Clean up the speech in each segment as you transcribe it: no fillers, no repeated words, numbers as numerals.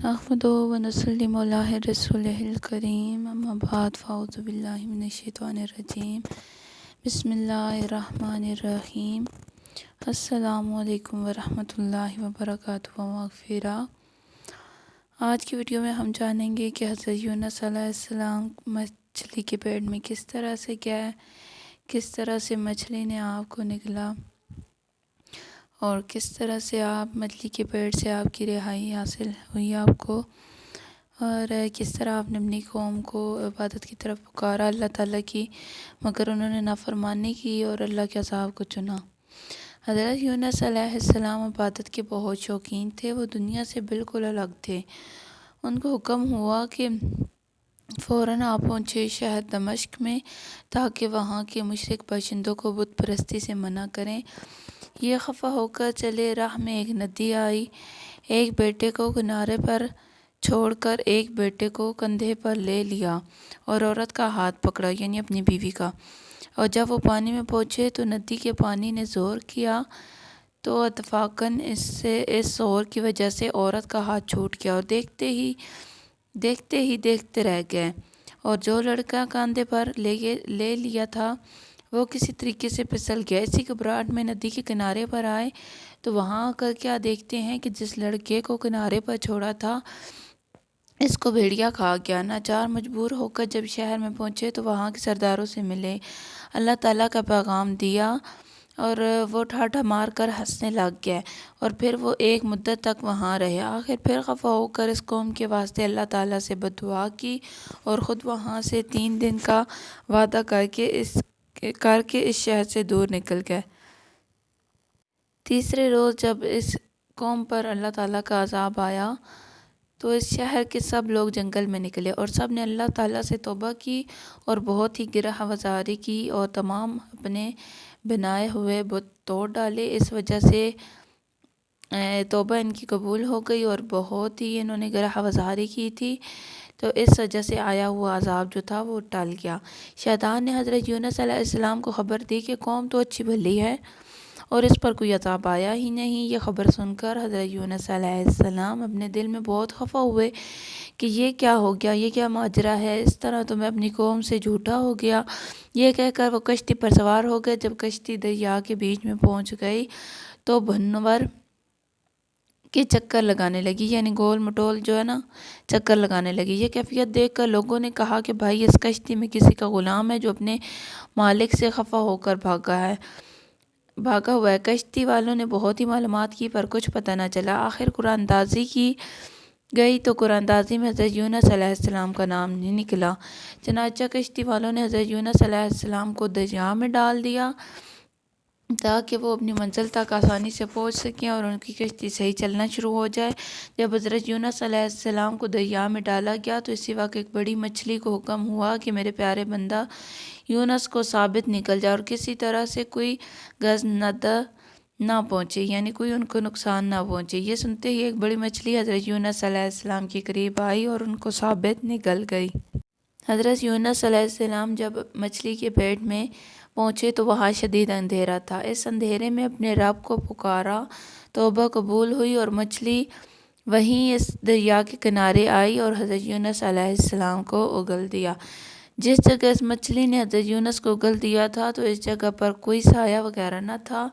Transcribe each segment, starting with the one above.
نحمدہ و نصلی علی رسولہ الکریم اما بعد فاعوذ باللہ من الشیطان الرجیم بسم اللہ الرحمن الرحیم السلام علیکم ورحمۃ اللہ وبرکاتہ و مغفرہ۔ آج کی ویڈیو میں ہم جانیں گے کہ حضرت یونس علیہ السلام مچھلی کے پیٹ میں کس طرح سے گئے، کس طرح سے مچھلی نے آپ کو نگلا اور کس طرح سے آپ مچھلی کے پیٹ سے آپ کی رہائی حاصل ہوئی آپ کو، اور کس طرح آپ نے اپنی قوم کو عبادت کی طرف پکارا اللہ تعالیٰ کی، مگر انہوں نے نافرمانی کی اور اللہ کے عذاب کو چنا۔ حضرت یونس علیہ السلام عبادت کے بہت شوقین تھے، وہ دنیا سے بالکل الگ تھے۔ ان کو حکم ہوا کہ فوراً آپ پہنچے شہر دمشق میں تاکہ وہاں کے مشرک باشندوں کو بت پرستی سے منع کریں۔ یہ خفا ہو کر چلے، راہ میں ایک ندی آئی، ایک بیٹے کو کنارے پر چھوڑ کر ایک بیٹے کو کندھے پر لے لیا اور عورت کا ہاتھ پکڑا، یعنی اپنی بیوی کا، اور جب وہ پانی میں پہنچے تو ندی کے پانی نے زور کیا تو اتفاقاً اس زور کی وجہ سے عورت کا ہاتھ چھوٹ گیا اور دیکھتے رہ گئے، اور جو لڑکا کاندھے پر لے لیا تھا وہ کسی طریقے سے پھسل گیا۔ اسی گھبراہٹ میں ندی کے کنارے پر آئے تو وہاں آ کر کیا دیکھتے ہیں کہ جس لڑکے کو کنارے پر چھوڑا تھا اس کو بھیڑیا کھا گیا۔ ناچار مجبور ہو کر جب شہر میں پہنچے تو وہاں کے سرداروں سے ملے، اللہ تعالیٰ کا پیغام دیا اور وہ ٹھاٹھا مار کر ہنسنے لگ گئے، اور پھر وہ ایک مدت تک وہاں رہے۔ آخر پھر خفا ہو کر اس قوم کے واسطے اللہ تعالیٰ سے بد دعا کی اور خود وہاں سے 3 دن کا وعدہ کر کے اس شہر سے دور نکل گئے۔ تیسرے روز جب اس قوم پر اللہ تعالیٰ کا عذاب آیا تو اس شہر کے سب لوگ جنگل میں نکلے اور سب نے اللہ تعالیٰ سے توبہ کی اور بہت ہی گرہ وزاری کی اور تمام اپنے بنائے ہوئے بت توڑ ڈالے۔ اس وجہ سے توبہ ان کی قبول ہو گئی اور بہت ہی انہوں نے گرہ وزاری کی تھی، تو اس وجہ سے آیا ہوا عذاب جو تھا وہ ٹل گیا۔ شیطان نے حضرت یونس علیہ السلام کو خبر دی کہ قوم تو اچھی بھلی ہے اور اس پر کوئی عذاب آیا ہی نہیں۔ یہ خبر سن کر حضرت یونس علیہ السلام اپنے دل میں بہت خفا ہوئے کہ یہ کیا ہو گیا، یہ کیا ماجرا ہے، اس طرح تو میں اپنی قوم سے جھوٹا ہو گیا۔ یہ کہہ کر وہ کشتی پر سوار ہو گئے۔ جب کشتی دریا کے بیچ میں پہنچ گئی تو بھنور کے چکر لگانے لگی، یعنی گول مٹول جو ہے نا چکر لگانے لگی۔ یہ کیفیت دیکھ کر لوگوں نے کہا کہ بھائی اس کشتی میں کسی کا غلام ہے جو اپنے مالک سے خفا ہو کر بھاگا ہوا ہے۔ کشتی والوں نے بہت ہی معلومات کی پر کچھ پتہ نہ چلا۔ آخر قرآن اندازی کی گئی تو قرآن اندازی میں حضرت یونس علیہ السلام کا نام نہیں نکلا۔ چنانچہ کشتی والوں نے حضرت یونس علیہ السلام کو دریا میں ڈال دیا تاکہ وہ اپنی منزل تک آسانی سے پہنچ سکیں اور ان کی کشتی صحیح چلنا شروع ہو جائے۔ جب حضرت یونس علیہ السلام کو دریا میں ڈالا گیا تو اسی وقت ایک بڑی مچھلی کو حکم ہوا کہ میرے پیارے بندہ یونس کو ثابت نکل جائے اور کسی طرح سے کوئی گزندہ نہ پہنچے، یعنی کوئی ان کو نقصان نہ پہنچے۔ یہ سنتے ہی ایک بڑی مچھلی حضرت یونس علیہ السلام کے قریب آئی اور ان کو ثابت نکل گئی۔ حضرت یونس علیہ السلام جب مچھلی کے پیٹ میں پہنچے تو وہاں شدید اندھیرا تھا۔ اس اندھیرے میں اپنے رب کو پکارا، توبہ قبول ہوئی اور مچھلی وہیں اس دریا کے کنارے آئی اور حضرت یونس علیہ السلام کو اگل دیا۔ جس جگہ اس مچھلی نے حضرت یونس کو اگل دیا تھا تو اس جگہ پر کوئی سایہ وغیرہ نہ تھا۔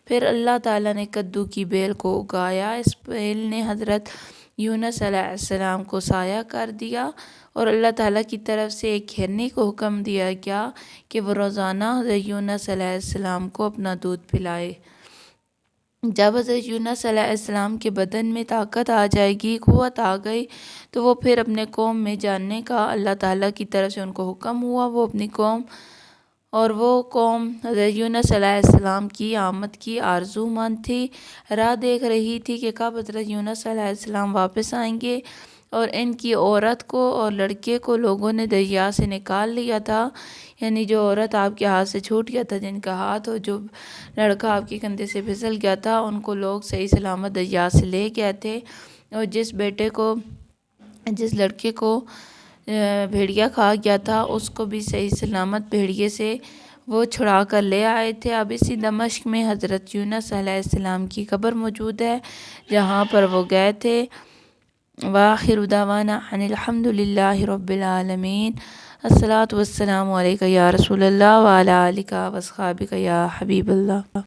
پھر اللہ تعالیٰ نے کدو کی بیل کو اگایا، اس بیل نے حضرت یونس علیہ السلام کو سایہ کر دیا اور اللہ تعالیٰ کی طرف سے ایک ہرنی کو حکم دیا گیا کہ وہ روزانہ حضرت یونس علیہ السلام کو اپنا دودھ پلائے۔ جب حضرت یونس علیہ السلام کے بدن میں طاقت آ جائے گی، قوت آ گئی، تو وہ پھر اپنے قوم میں جاننے کا اللہ تعالیٰ کی طرف سے ان کو حکم ہوا۔ وہ اپنی قوم اور وہ قوم حضرت یونس علیہ السلام کی آمد کی آرزو مند تھی، راہ دیکھ رہی تھی کہ کب حضرت یونس علیہ السلام واپس آئیں گے، اور ان کی عورت کو اور لڑکے کو لوگوں نے دریا سے نکال لیا تھا، یعنی جو عورت آپ کے ہاتھ سے چھوٹ گیا تھا جن کا ہاتھ، اور جو لڑکا آپ کے کندھے سے پھسل گیا تھا ان کو لوگ صحیح سلامت دریا سے لے گئے تھے، اور جس لڑکے کو بھیڑیا کھا گیا تھا اس کو بھی صحیح سلامت بھیڑیے سے وہ چھڑا کر لے آئے تھے۔ اب اسی دمشق میں حضرت یونس علیہ السلام کی قبر موجود ہے جہاں پر وہ گئے تھے وآخر دعوانا ان الحمد للہ رب العالمین۔ الصلاۃ والسلام علیکہ یا رسول اللہ وعلی آلکہ واصحابکہ یا حبیب اللہ۔